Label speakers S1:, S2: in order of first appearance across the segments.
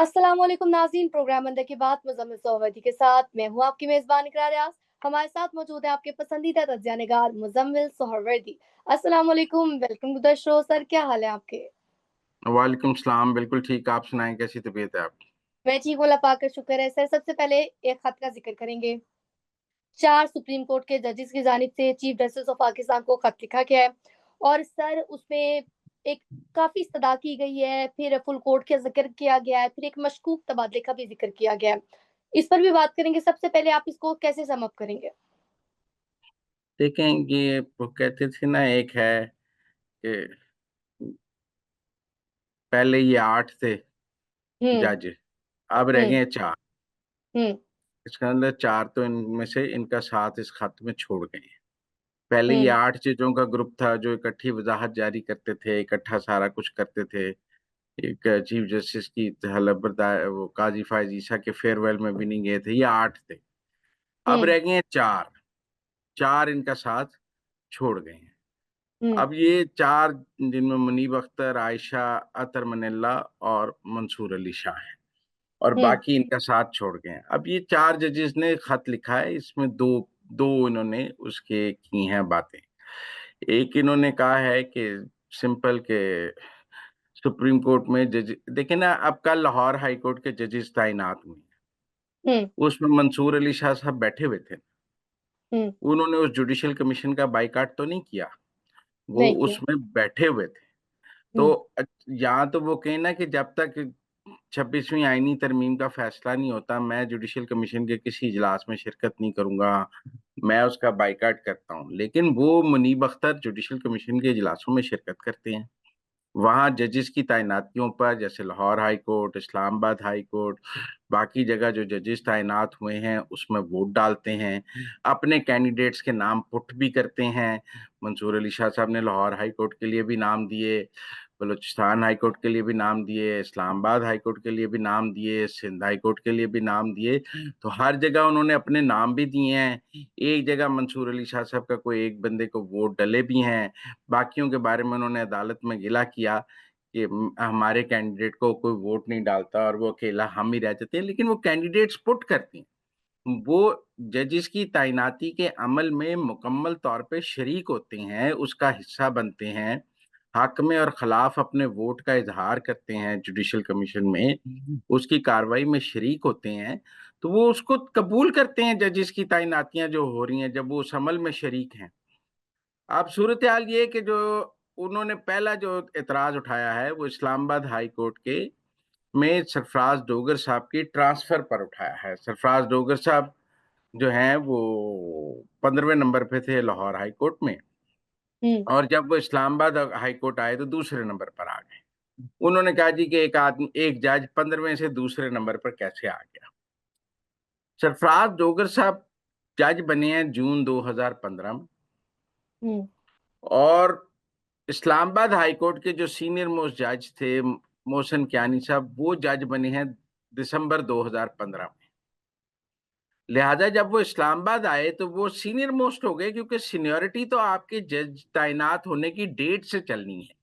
S1: अस्सलाम वालेकुम नाज़रीन, प्रोग्राम अंदर की बात मुज़म्मिल सोहवती के साथ मैं हूँ आपकी मेज़बान इकरार यास। हमारे साथ मौजूद है आपके पसंदीदा तज्ज़िया-निगार मुज़म्मिल सोहरवर्दी। अस्सलाम वालेकुम, welcome to the show sir, क्या हाल है आपके?
S2: वालेकुम सलाम। बिल्कुल ठीक। आप सुनाएं, कैसी तबीयत है आपकी?
S1: मैं ठीक हूँ, अल्लाह पाक का शुक्र है। सर, सबसे पहले एक ख़त का ज़िक्र करेंगे। 4 सुप्रीम कोर्ट के जजेस की जानिब से चीफ जस्टिस ऑफ पाकिस्तान को खत लिखा गया है और सर उसमें एक काफ़ी इस्तदा की गई है, फिर फुल कोर्ट का ज़िक्र किया गया है, फिर एक मशकूक तबादले का भी ज़िक्र किया गया है। इस पर भी बात करेंगे, सबसे पहले आप इसको कैसे सम अप करेंगे?
S2: देखें, ये वो कहते थे ना, एक है कि पहले ये 8 थे
S1: हुँ,
S2: जज, अब रह
S1: हुँ,
S2: गए हैं 4।
S1: हुँ,
S2: इसका मतलब 4 तो इनमें से इनका साथ इस खत में छोड़ गए हैं। पहले ये
S1: हुँ,
S2: 8 जजों का ग्रुप था जो इकट्ठी वज़ाहत जारी करते थे, इकट्ठा सारा कुछ करते थे। एक चीफ जस्टिस की हलफ वो काज़ी फ़ाइज़ ईसा के फेयरवेल में भी नहीं गए थे, ये 8 थे। अब
S1: हुँ,
S2: रह गए हैं 4, 4 इनका साथ छोड़ गए हैं।
S1: हुँ,
S2: अब ये 4, जिनमें मुनीब अख्तर, आयशा, अतर मनल्ला और मंसूर अली शाह हैं, और
S1: हुँ,
S2: बाकी इनका साथ छोड़ गए हैं। अब ये 4 जजेस ने खत लिखा है, इसमें 2 इन्होंने उसके की हैं बातें। एक इन्होंने कहा है कि सिंपल के सुप्रीम कोर्ट में जज देखिए ना, अब कल लाहौर हाई कोर्ट के जजेस तैनात हुए हैं।
S1: हुँ,
S2: उसमें मंसूर अली शाह साहब बैठे हुए थे।
S1: हुँ,
S2: उन्होंने उस जुडिशियल कमीशन का बायकॉट तो नहीं किया, वो
S1: नहीं किया।
S2: उसमें बैठे हुए थे। तो
S1: हुँ,
S2: या तो वो कहें ना कि जब तक 26वीं आईनी तरमीम का फैसला नहीं होता, मैं जुडिशियल कमीशन के किसी इजलास में शिरकत नहीं करूँगा, मैं उसका बायकॉट करता हूँ। लेकिन वो मुनीब अख्तर जुडिशियल कमीशन के इजलासों में शिरकत करते हैं। वहाँ जजेस की तैनातियों पर, जैसे Lahore high court, Islamabad high court, बाकी जगह जो जजेस तैनात हुए हैं, उसमें वोट डालते हैं, अपने कैंडिडेट्स के नाम पुट भी करते हैं। मंसूर अली शाह साहब ने लाहौर हाई कोर्ट के लिए भी नाम दिए, बलूचिस्तान हाई कोर्ट के लिए भी नाम दिए, इस्लामाबाद हाई कोर्ट के लिए भी नाम दिए, सिंध हाई कोर्ट के लिए भी नाम दिए। तो हर जगह उन्होंने अपने नाम भी दिए हैं। एक जगह मंसूर अली शाह साहब का कोई एक बंदे को वोट डले भी हैं। बाकियों के बारे में उन्होंने अदालत में गिला किया कि हमारे कैंडिडेट को कोई वोट नहीं डालता और वो अकेला हम ही रह जाते हैं, लेकिन वो कैंडिडेट्स पुट करती हैं। वो जजेस की तैनाती के अमल में मुकम्मल तौर पे शरीक होते हैं, उसका हिस्सा बनते हैं, हक में और खिलाफ अपने वोट का इज़हार करते हैं जुडिशियल कमीशन में, उसकी कार्रवाई में शरीक होते हैं, तो वो उसको कबूल करते हैं जजेस की तैनातियाँ जो हो रही हैं, जब वो उस अमल में शरीक हैं। अब सूरत-ए-हाल ये है कि जो उन्होंने पहला जो एतराज़ उठाया है, वो इस्लामाबाद हाई कोर्ट के में सरफराज डोगर साहब की ट्रांसफ़र पर उठाया है। सरफराज डोगर साहब जो हैं, वो 15वें नंबर पे थे लाहौर हाई कोर्ट में,
S1: हुँ,
S2: और जब वो इस्लामाबाद हाई कोर्ट आए, तो दूसरे नंबर पर आ गए। उन्होंने कहा जी कि एक जज 15वें से दूसरे नंबर पर कैसे आ गया? सरफराज डोगर साहब जज बने हैं जून 2015 में,
S1: हुँ,
S2: और इस्लामाबाद हाई कोर्ट के जो सीनियर मोस्ट जज थे, मोहसिन कियानी साहब, वो जज बने हैं दिसंबर 2015 में। लिहाजा जब वो इस्लामाबाद आए, तो वो सीनियर मोस्ट हो गए, क्योंकि सीनियरिटी तो आपके जज तैनात होने की डेट से चलनी है।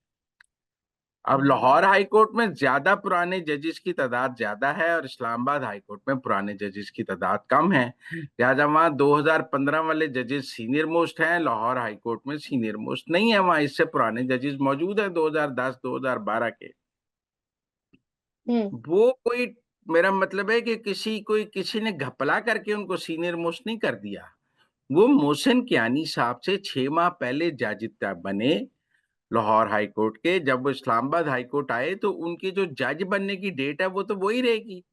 S2: अब लाहौर हाई कोर्ट में ज़्यादा पुराने जजेस की तादाद ज़्यादा है और इस्लामाबाद हाई कोर्ट में पुराने जजेस की तादाद कम है। लिहाजा वहाँ 2015 वाले जजेस सीनियर मोस्ट हैं, लाहौर हाई कोर्ट में सीनियर मोस्ट नहीं है, वहाँ इससे पुराने जजेस मौजूद हैं 2010, 2012 के।
S1: हुँ,
S2: वो कोई मेरा मतलब है कि किसी ने घपला करके उनको सीनियर मोस्ट नहीं कर दिया। वो मोहसिन कियानी साहब से 6 माह पहले जज बने लाहौर हाई कोर्ट के। जब वो इस्लामाबाद हाई कोर्ट आए, तो उनकी जो जज बनने की डेट है, वो तो वही रहेगी।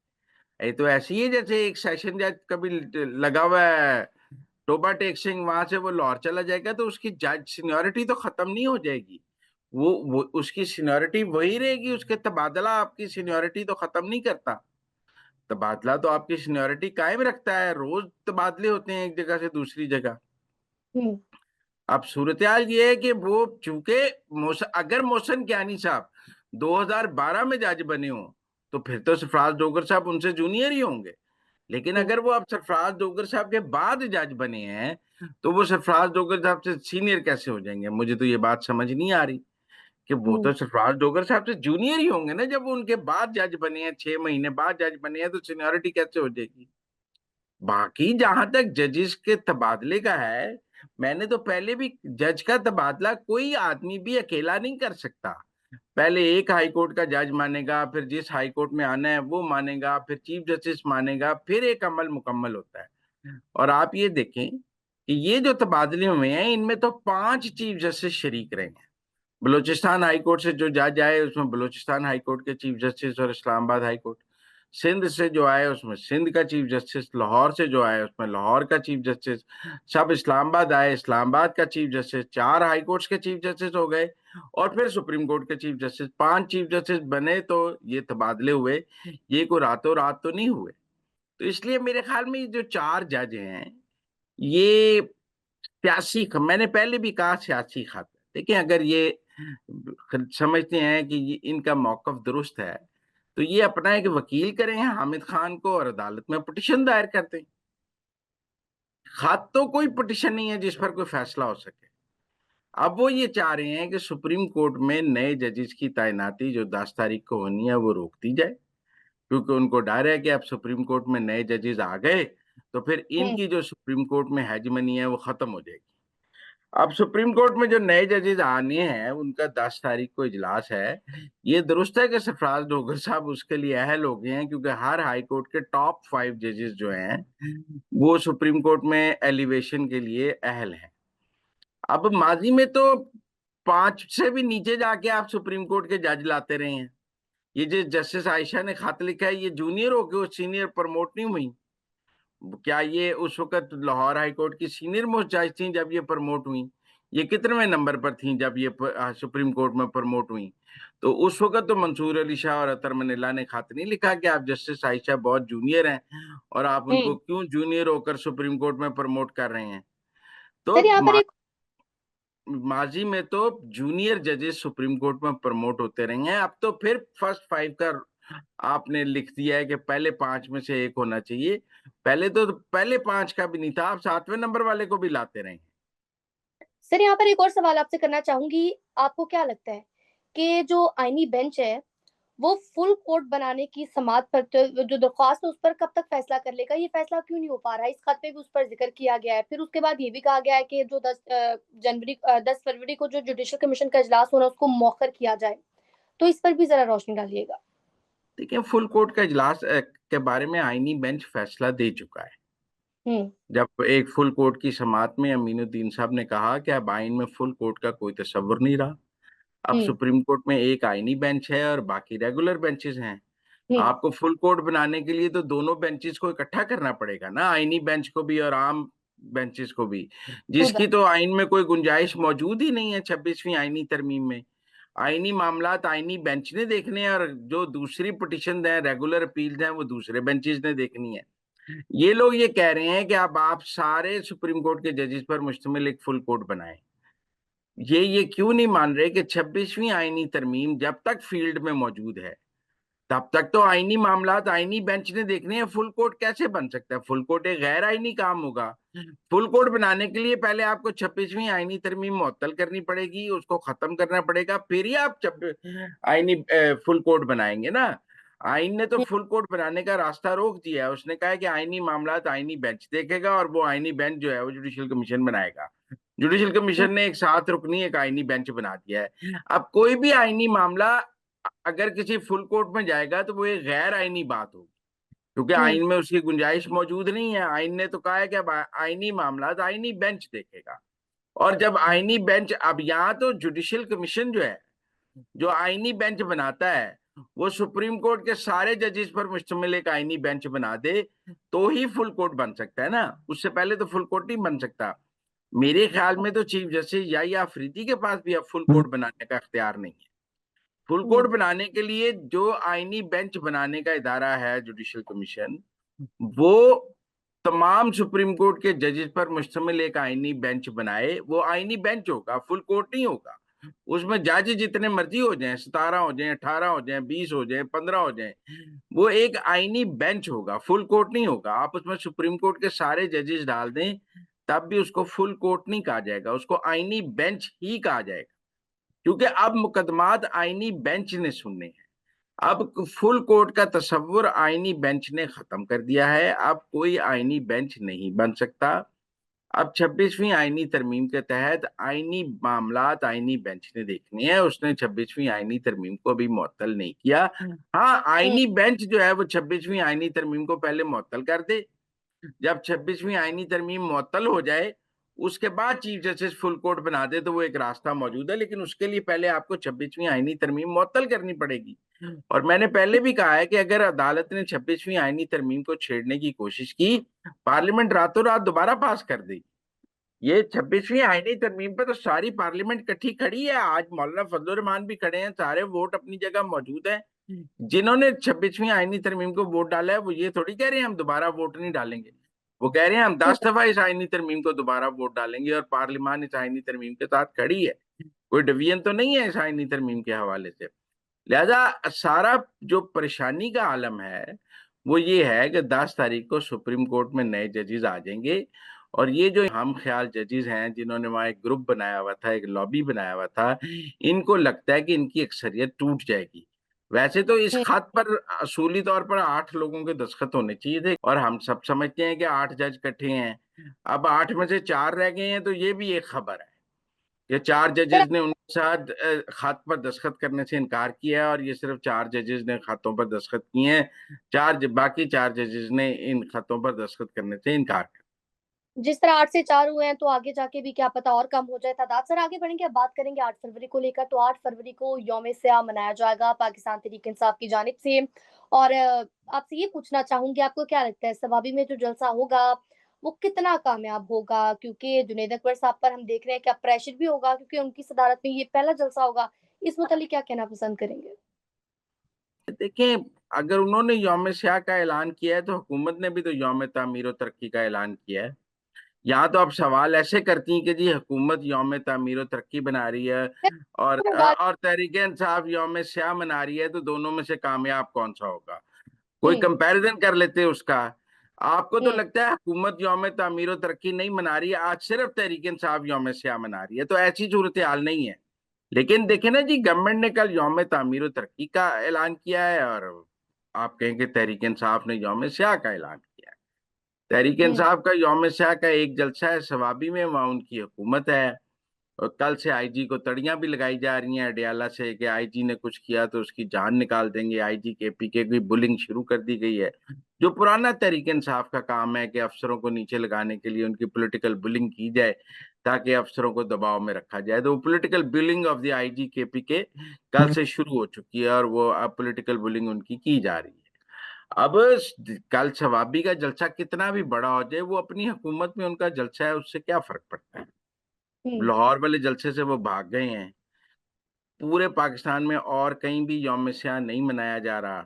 S2: ये तो ऐसे ही है जैसे एक सेशन जज कभी लगा हुआ है टोबा टेक सिंह, वहां से वो लाहौर चला जाएगा, तो उसकी जज सीनियरिटी तो खत्म नहीं हो जाएगी। वो उसकी सीनियरिटी वही रहेगी, उसके तबादला आपकी सीनियरिटी तो खत्म नहीं करता। तबादला तो आपकी सीनियरिटी कायम रखता है, रोज तबादले होते हैं एक जगह से दूसरी जगह।
S1: हुँ,
S2: अब सूरत-ए-हाल ये है कि वो चूँकि अगर मोहसिन कियानी साहब 2012 में जज बने हों, तो फिर तो सरफराज डोगर साहब उनसे जूनियर ही होंगे। लेकिन
S1: हुँ,
S2: अगर वो अब सरफराज डोगर साहब के बाद जज बने हैं, तो वो सरफराज डोगर साहब से सीनियर कैसे हो जाएँगे? मुझे तो ये बात समझ नहीं आ रही। कि वो तो सरफराज डोगर साहब से जूनियर ही होंगे ना, जब वो उनके बाद जज बने हैं, 6 महीने बाद जज बने हैं, तो सीनियरिटी कैसे हो जाएगी। बाकी जहां तक जजेस के तबादले का है, मैंने तो पहले भी, जज का तबादला कोई आदमी भी अकेला नहीं कर सकता। पहले एक हाई कोर्ट का जज मानेगा, फिर जिस हाई कोर्ट में आना है वो मानेगा, फिर चीफ जस्टिस मानेगा, फिर एक अमल मुकम्मल होता है। और आप ये देखें कि ये जो तबादले हुए हैं, इनमें तो 5 चीफ जस्टिस शरीक रहे हैं। बलूचिस्तान हाई कोर्ट से जो जज आए उसमें बलूचिस्तान हाई कोर्ट के चीफ जस्टिस और इस्लामाबाद हाई कोर्ट, सिंध से जो आए उसमें सिंध का चीफ जस्टिस, लाहौर से जो आए उसमें लाहौर का चीफ जस्टिस, सब इस्लामाबाद आए, इस्लामाबाद का चीफ जस्टिस, 4 हाई कोर्ट्स के चीफ जस्टिस हो गए, और फिर सुप्रीम कोर्ट के चीफ जस्टिस, 5 चीफ जस्टिस बने। तो ये तबादले हुए, ये कोई रातों रात तो नहीं हुए। तो इसलिए मेरे ख्याल में ये जो 4 जज हैं, ये सियासी, मैंने पहले भी कहा सियासी खत। देखिए, अगर ये समझते हैं कि ये इनका मौकफ दुरुस्त है, तो ये अपना एक वकील करें हामिद खान को और अदालत में पिटीशन दायर कर दें। खत तो कोई पिटीशन नहीं है जिस पर कोई फैसला हो सके। अब वो ये चाह रहे हैं कि सुप्रीम कोर्ट में नए जजेस की तैनाती जो 10 तारीख को होनी है वो रोक दी जाए, क्योंकि उनको डर है कि अब सुप्रीम कोर्ट में नए जजेस आ गए तो फिर इनकी जो सुप्रीम कोर्ट में हेजमनी है वो खत्म हो जाएगी। अब सुप्रीम कोर्ट में जो नए जजेस आने हैं उनका 10 तारीख को इजलास है। ये दुरुस्त है कि सरफराज डोगर साहब उसके लिए अहल हो गए हैं, क्योंकि हर हाई कोर्ट के टॉप 5 जजेस जो हैं वो सुप्रीम कोर्ट में एलिवेशन के लिए अहल हैं। अब माजी में तो 5 से भी नीचे जाके आप सुप्रीम कोर्ट के जज लाते रहे हैं। ये जो जस्टिस आयशा ने खत लिखा है, ये जूनियर होके वो सीनियर प्रमोट नहीं हुई। क्या ये उस वक्त लाहौर हाई कोर्ट की सीनियर मोस्ट जज थी जब ये प्रमोट हुई? ये कितने नंबर पर थी जब ये सुप्रीम कोर्ट में प्रमोट हुई? तो उस वक्त तो मंसूर अली शाह और अतर मनीला ने खत नहीं लिखा कि आप जस्टिस आयशा बहुत जूनियर हैं और आप उनको क्यों जूनियर होकर सुप्रीम कोर्ट में प्रमोट कर रहे हैं। तो
S1: सर यहाँ पर एक
S2: माजी में तो जूनियर जजेस सुप्रीम कोर्ट में प्रमोट होते रहे हैं। अब तो फिर फर्स्ट 5 का आपने लिख दिया है कि पहले 5 में से एक होना चाहिए। पहले तो पहले 5 का भी नहीं था, आप 7वें नंबर वाले को भी लाते रहे।
S1: सर यहाँ पर एक और सवाल आपसे करना चाहूंगी। आपको क्या लगता है कि जो आईनी बेंच है वो फुल कोर्ट बनाने की समाअत पर जो दरख्वास्त है उस पर कब तक फैसला कर लेगा? ये फैसला क्यों नहीं हो पा रहा है? इस खत में भी उस पर जिक्र किया गया है। फिर उसके बाद ये भी कहा गया है कि जो 10 फरवरी को जो जुडिशल कमीशन का इजलास होना उसको मौखर किया जाए। तो इस पर भी जरा रोशनी डालिएगा।
S2: देखिए, फुल कोर्ट का इजलास के बारे में आईनी बेंच फैसला दे चुका है। जब एक फुल कोर्ट की समाअत में अमीनुद्दीन साहब ने कहा कि अब आइन में फुल कोर्ट का कोई तस्वर नहीं रहा। अब सुप्रीम कोर्ट में एक आईनी बेंच है और बाकी रेगुलर बेंचेस हैं। आपको फुल कोर्ट बनाने के लिए तो दोनों बेंचेस को इकट्ठा करना पड़ेगा ना, आईनी बेंच को भी और आम बेंचेस को भी, जिसकी तो आइन में कोई गुंजाइश मौजूद ही नहीं है 26वीं आईनी तरमीम में। आईनी मामलात आईनी बेंच ने देखने हैं और जो दूसरी पिटिशन है, रेगुलर अपील्स हैं, वो दूसरे बेंचेस ने देखनी है। ये लोग ये कह रहे हैं कि अब आप सारे सुप्रीम कोर्ट के जजेस पर मुश्तमिल एक फुल कोर्ट बनाएं। ये क्यों नहीं मान रहे कि 26वीं आईनी तरमीम जब तक फील्ड में मौजूद है तब तक तो आईनी मामलात आईनी बेंच ने देखने हैं। फुल कोर्ट कैसे बन सकता है? फुल कोर्ट एक गैर आईनी काम होगा। फुल कोर्ट बनाने के लिए पहले आपको 26वीं आईनी तरमीम मुअत्तल करनी पड़ेगी, उसको खत्म करना पड़ेगा, फिर ही आप आईनी फुल कोर्ट बनाएंगे ना। आइन ने तो फुल कोर्ट बनाने का रास्ता रोक दिया है। उसने कहा है कि आईनी मामलात आईनी बेंच देखेगा और वो आईनी बेंच जो है वो जुडिशियल कमीशन बनाएगा। जुडिशियल कमीशन ने एक 7 रुकनी एक आईनी बेंच बना दिया है। अब कोई भी आईनी मामला अगर किसी फुल कोर्ट में जाएगा तो वो एक गैर आईनी बात होगी, क्योंकि आइन में उसकी गुंजाइश मौजूद नहीं है। आइन ने तो कहा है कि अब आईनी मामला आईनी बेंच देखेगा। और जब आईनी बेंच, अब यहाँ तो जुडिशियल कमीशन जो है, जो आईनी बेंच बनाता है, वो सुप्रीम कोर्ट के सारे जजेस पर मुश्तमिल एक आईनी बेंच बना दे तो ही फुल कोर्ट बन सकता है ना। उससे पहले तो फुल कोर्ट नहीं बन सकता। मेरे ख्याल में तो चीफ जस्टिस या अफरीदी के पास भी अब फुल कोर्ट बनाने का इख्तियार नहीं है। फुल कोर्ट बनाने के लिए जो आईनी बेंच बनाने का इदारा है जुडिशियल कमीशन, वो तमाम सुप्रीम कोर्ट के जजेस पर मुश्तमिल एक आईनी बेंच बनाए। वो आईनी बेंच होगा, फुल कोर्ट नहीं होगा। उसमें जज जितने मर्जी हो जाएं, 17 हो जाएं, 18 हो जाएं, 20 हो जाएं, 15 हो जाएं, वो एक आईनी बेंच होगा, फुल कोर्ट नहीं होगा। आप उसमें सुप्रीम कोर्ट के सारे जजेस डाल दें तब भी उसको फुल कोर्ट नहीं कहा जाएगा, उसको आईनी बेंच ही कहा जाएगा। क्योंकि अब मुकदमात आईनी बेंच ने सुनने हैं। अब फुल कोर्ट का तस्वुर आईनी बेंच ने खत्म कर दिया है। अब कोई आईनी बेंच नहीं बन सकता। अब 26वीं आईनी तरमीम के तहत आईनी मामलात आईनी बेंच ने देखने हैं। उसने 26वीं आईनी तरमीम को अभी मुअत्तल नहीं किया। हाँ,
S1: हम्म।
S2: आईनी बेंच जो है वो 26वीं आईनी तरमीम को पहले मुअत्तल कर दे। जब 26वीं आईनी तरमीम मुअत्तल हो जाए उसके बाद चीफ जस्टिस फुल कोर्ट बना दे तो वो एक रास्ता मौजूद है, लेकिन उसके लिए पहले आपको 26वीं आईनी तरमीम मुअत्तल करनी पड़ेगी। और मैंने पहले भी कहा है कि अगर अदालत ने 26वीं आईनी तरमीम को छेड़ने की कोशिश की, पार्लियामेंट रातों रात दोबारा पास कर देगी। ये 26वीं आईनी तरमीम पे तो सारी पार्लियामेंट इकट्ठी खड़ी है। आज मौलाना फजलुर रहमान भी खड़े हैं, सारे वोट अपनी जगह मौजूद है। जिन्होंने 26वीं आईनी तरमीम को वोट डाला है वो ये थोड़ी कह रहे हैं हम दोबारा वोट नहीं डालेंगे। वो कह रहे हैं हम 10 दफा इस आईनी तरमीम को दोबारा वोट डालेंगे और पार्लियामान इस आईनी तरमीम के साथ खड़ी है। कोई डिवीजन तो नहीं है इस आईनी तरमीम के हवाले से। लिहाजा सारा जो परेशानी का आलम है वो ये है कि 10 तारीख को सुप्रीम कोर्ट में नए जजेस आ जाएंगे और ये जो हम ख्याल जजेस हैं जिन्होंने वहां एक ग्रुप बनाया हुआ था, एक लॉबी बनाया हुआ था, इनको लगता है कि इनकी अक्सरियत टूट जाएगी। वैसे तो इस
S1: हम्म।
S2: खत पर असूली तौर पर 8 लोगों के दस्तखत होने चाहिए थे और हम सब समझते हैं कि 8 जज इकट्ठे हैं। अब 8 में से 4 रह गए हैं तो ये भी एक खबर है। ये 4 जजेस ने उनके साथ खत पर दस्तखत करने से इनकार किया है और ये सिर्फ 4 जजेस ने खतों पर दस्तखत किए हैं। बाकी 4 जजेस ने इन खतों पर दस्तखत करने से इनकार कर।
S1: जिस तरह 8 से 4 हुए हैं तो आगे जाके भी क्या पता और कम हो जाए तादाद। सर आगे बढ़ेंगे, अब बात करेंगे 8 फरवरी को लेकर। तो 8 फरवरी को यौम स्याह मनाया जाएगा पाकिस्तान तहरीक इंसाफ की जानिब से। और आपसे ये पूछना चाहूंगी, आपको क्या लगता है सवाबी में जो जलसा होगा वो कितना कामयाब होगा? क्योंकि जुनैद अकबर साहब पर हम देख रहे हैं कि अब प्रेशर भी होगा क्योंकि उनकी सदारत में ये पहला जलसा होगा। इस मुतालिक क्या कहना पसंद करेंगे?
S2: देखें, अगर उन्होंने यौम स्याह का ऐलान किया है तो हुकूमत ने भी तो यौम तामीर और तरक्की का ऐलान किया है। यहाँ तो आप सवाल ऐसे करती हैं कि जी हुकूमत यौम तामीर और तरक्की बना रही है और तहरीक इंसाफ यौम स्याह मना रही है, तो दोनों में से कामयाब कौन सा होगा? कोई
S1: हम्म।
S2: कंपैरिजन कर लेते हैं उसका। आपको तो
S1: हम्म।
S2: लगता है हुकूमत यौम तामीर और तरक्की नहीं मना रही है, आज सिर्फ तहरीक इंसाफ यौम स्याह मना रही है, तो ऐसी सूरत हाल नहीं है। लेकिन देखे ना जी, गवर्नमेंट ने कल यौम तामीर और तरक्की का ऐलान किया है और आप कहेंगे तहरीक इंसाफ ने यौम स्याह का ऐलान किया है। तहरीक
S1: हम्म।
S2: इंसाफ का यौम स्याह का एक जलसा है सवाबी में, वहां उनकी हुकूमत है। और कल से आईजी को तड़ियां भी लगाई जा रही हैं अडयाला से कि आईजी ने कुछ किया तो उसकी जान निकाल देंगे। आईजी केपीके की बुलिंग शुरू कर दी गई है, जो पुराना तहरीक इंसाफ का काम है कि अफसरों को नीचे लगाने के लिए उनकी पॉलिटिकल बुलिंग की जाए ताकि अफसरों को दबाव में रखा जाए। तो वो political bullying of the IG KPK कल से शुरू हो चुकी है और वो अब पॉलिटिकल बुलिंग उनकी की जा रही है। अब कल शवाबी का जलसा कितना भी बड़ा हो जाए, वो अपनी हुकूमत में उनका जलसा है, उससे क्या फर्क पड़ता है?
S1: हम्म।
S2: लाहौर वाले जलसे से वो भाग गए हैं। पूरे पाकिस्तान में और कहीं भी यौम स्याह नहीं मनाया जा रहा।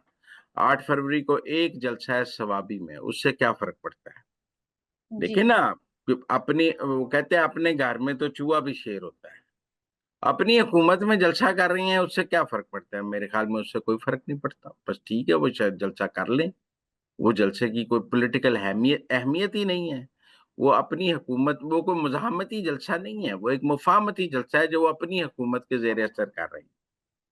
S2: 8 फरवरी को एक जलसा है सवाबी में, उससे क्या फर्क पड़ता है?
S1: जी।
S2: देखिए ना, अपनी वो कहते हैं अपने घर में तो चूहा भी शेर होता है। अपनी हुकूमत में जलसा कर रही हैं, उससे क्या फर्क पड़ता है? मेरे ख्याल में उससे कोई फर्क नहीं पड़ता। बस ठीक है, वो शायद जलसा कर लें। वो जलसे की कोई पॉलिटिकल अहमियत अहमियत ही नहीं है। वो अपनी हुकूमत, वो कोई मुज़ाहमती जलसा नहीं है, वो एक मुफ़ाहमती जलसा है जो वो अपनी हुकूमत के ज़ेर असर कर रही है।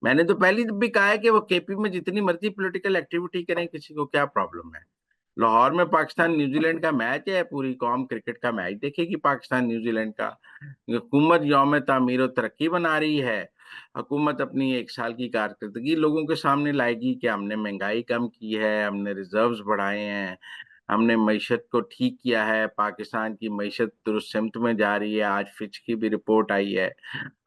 S2: मैंने तो पहले भी कहा है कि वो केपी में जितनी मर्जी पॉलिटिकल एक्टिविटी करें, किसी को क्या प्रॉब्लम है? लाहौर में पाकिस्तान न्यूजीलैंड का मैच है, पूरी कौम क्रिकेट का मैच देखेगी पाकिस्तान न्यूजीलैंड का। हुकूमत यौम तामीर और तरक्की बना रही है। हुकूमत अपनी 1 साल की कारकर्दगी लोगों के सामने लाएगी कि हमने महंगाई कम की है, हमने रिजर्व्स बढ़ाए हैं, हमने मईशत को ठीक किया है, पाकिस्तान की मईशत दुरुस्त सिमत में जा रही है। आज फिच की भी रिपोर्ट आई है।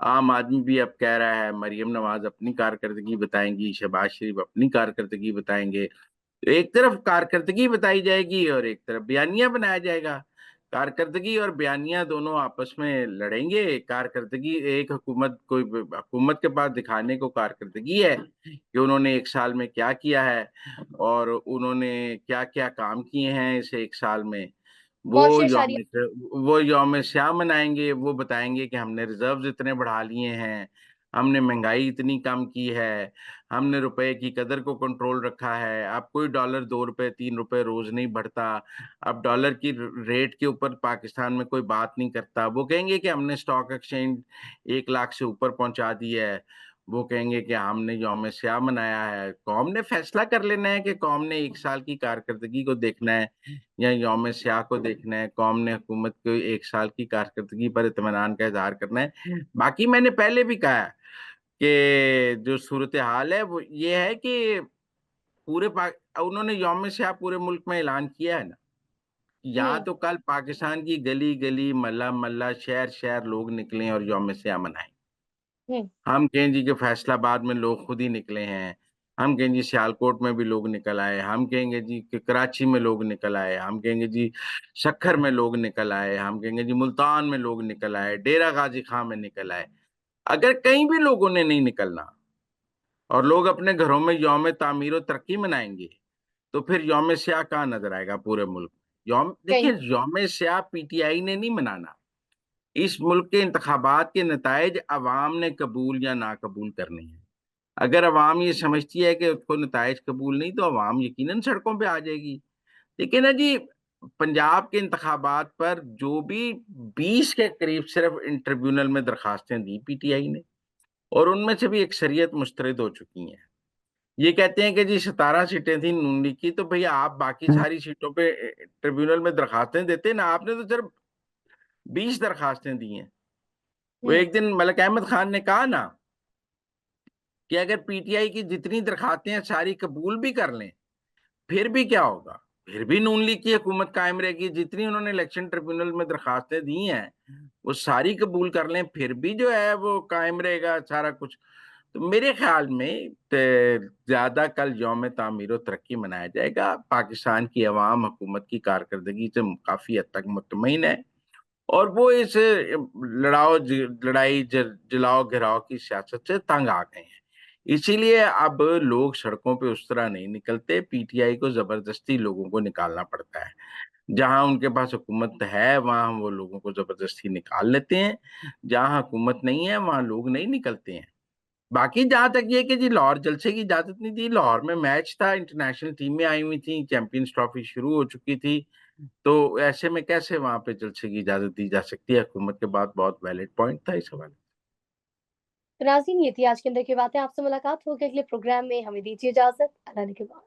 S2: आम आदमी भी अब कह रहा है, मरियम नवाज अपनी कारकर्दगी बताएंगी, शहबाज शरीफ अपनी कारकर्दगी बताएंगे। तो एक तरफ कारकर्दगी बताई जाएगी और एक तरफ बयानिया बनाया जाएगा। कारकर्दगी और बयानिया दोनों आपस में लड़ेंगे। कारकर्दगी, एक हुकूमत, कोई हुकूमत के पास दिखाने को कारकर्दगी है कि उन्होंने 1 साल में क्या किया है और उन्होंने क्या क्या काम किए हैं इस 1 साल में। वो
S1: कौशे
S2: यौम
S1: शारी।
S2: वो यौम स्याह मनाएंगे, वो बताएंगे कि हमने रिजर्व्स इतने बढ़ा लिए हैं, हमने महंगाई इतनी कम की है, हमने रुपए की कदर को कंट्रोल रखा है। अब कोई डॉलर 2 रुपए 3 रुपए रोज नहीं बढ़ता। अब डॉलर की रेट के ऊपर पाकिस्तान में कोई बात नहीं करता। वो कहेंगे कि हमने स्टॉक एक्सचेंज 1 लाख से ऊपर पहुंचा दी है। वो कहेंगे कि हमने यौम स्याह मनाया है। कौम ने फैसला कर लेना है कि कौम ने 1 साल की कारकर्दगी को देखना है या यौम स्याह को देखना है। कौम ने हुकूमत को 1 साल की कारकर्दगी पर इत्मीनान का इजहार करना है। बाकी मैंने पहले भी कहा है कि जो सूरत हाल है वो ये है कि पूरे पाक उन्होंने यौम स्याह पूरे मुल्क में ऐलान किया है ना। यहाँ
S1: हुँ,
S2: तो कल पाकिस्तान की गली गली मोहल्ला मोहल्ला शहर शहर लोग निकले और यौम स्याह मनाए।
S1: हुँ,
S2: हम कहें जी कि फैसलाबाद में लोग खुद ही निकले हैं। हम कहें जी सियालकोट में भी लोग निकल आए। हम कहेंगे जी कि कराची में लोग निकल आए। हम कहेंगे जी सक्खर में लोग निकल आए। हम कहेंगे जी मुल्तान में लोग निकल आए। डेरा गाजी खां में निकल आए। अगर कहीं भी लोगों ने नहीं निकलना और लोग अपने घरों में यौम तामीर और तरक्की मनाएंगे, तो फिर यौम स्याह कहाँ नजर आएगा पूरे मुल्क में? यौम देखिए,
S1: कहीं
S2: यौम स्याह पीटीआई ने नहीं मनाना। इस मुल्क के इंतखाबात के नताइज अवाम ने कबूल या ना कबूल करने हैं। अगर अवाम ये समझती है कि उसको नताइज कबूल नहीं, तो अवाम यकीनन सड़कों पे आ जाएगी। लेकिन ना जी, पंजाब के इंतखाबात पर जो भी 20 के करीब सिर्फ इन ट्रिब्यूनल में दरखास्तें दी पीटीआई ने, और उनमें से भी अक्सरियत मुस्तरद हो चुकी हैं। ये कहते हैं कि जी 17 सीटें थी नून लीग की, तो भैया आप बाकी सारी सीटों पे ट्रिब्यूनल में दरखास्तें देते ना। आपने तो सिर्फ 20 दरखास्तें दी हैं। वो
S1: हुँ,
S2: एक दिन मलिक अहमद खान ने कहा ना कि अगर पीटीआई की जितनी दरखास्तें हैं सारी कबूल भी कर लें, फिर भी क्या होगा? फिर भी नून लीग की हुकूमत कायम रहेगी। जितनी उन्होंने इलेक्शन ट्रिब्यूनल में दरखास्तें दी हैं, वो सारी कबूल कर लें, फिर भी जो है वो कायम रहेगा सारा कुछ। तो मेरे ख्याल में ज़्यादा कल यौम तामीर और तरक्की मनाया जाएगा। पाकिस्तान की अवाम हुकूमत की कारकर्दगी से काफ़ी हद तक मुतमईन है, और वो इस लड़ाई जलाओ घिराओ की सियासत से तंग आ गए हैं। इसीलिए अब लोग सड़कों पे उस तरह नहीं निकलते। पीटीआई को जबरदस्ती लोगों को निकालना पड़ता है। जहां उनके पास हुकूमत है वहां वो लोगों को जबरदस्ती निकाल लेते हैं। जहां हुकूमत नहीं है वहां लोग नहीं निकलते हैं। बाकी जहां तक ये कि जी लाहौर जलसे की इजाजत नहीं दी। लाहौर में मैच था, इंटरनेशनल टीमें आई हुई थी, चैंपियंस ट्रॉफी शुरू हो चुकी थी। तो ऐसे में कैसे वहां पे जलसे की इजाजत दी जा सकती है? हुकूमत के बाद बहुत वैलिड पॉइंट था इस हवाले।
S1: नाज़रीन ये थी आज के अंदर की बातें। आपसे मुलाकात होगी अगले प्रोग्राम में। हमें दीजिए इजाज़त। अल्लाह ने के बाद।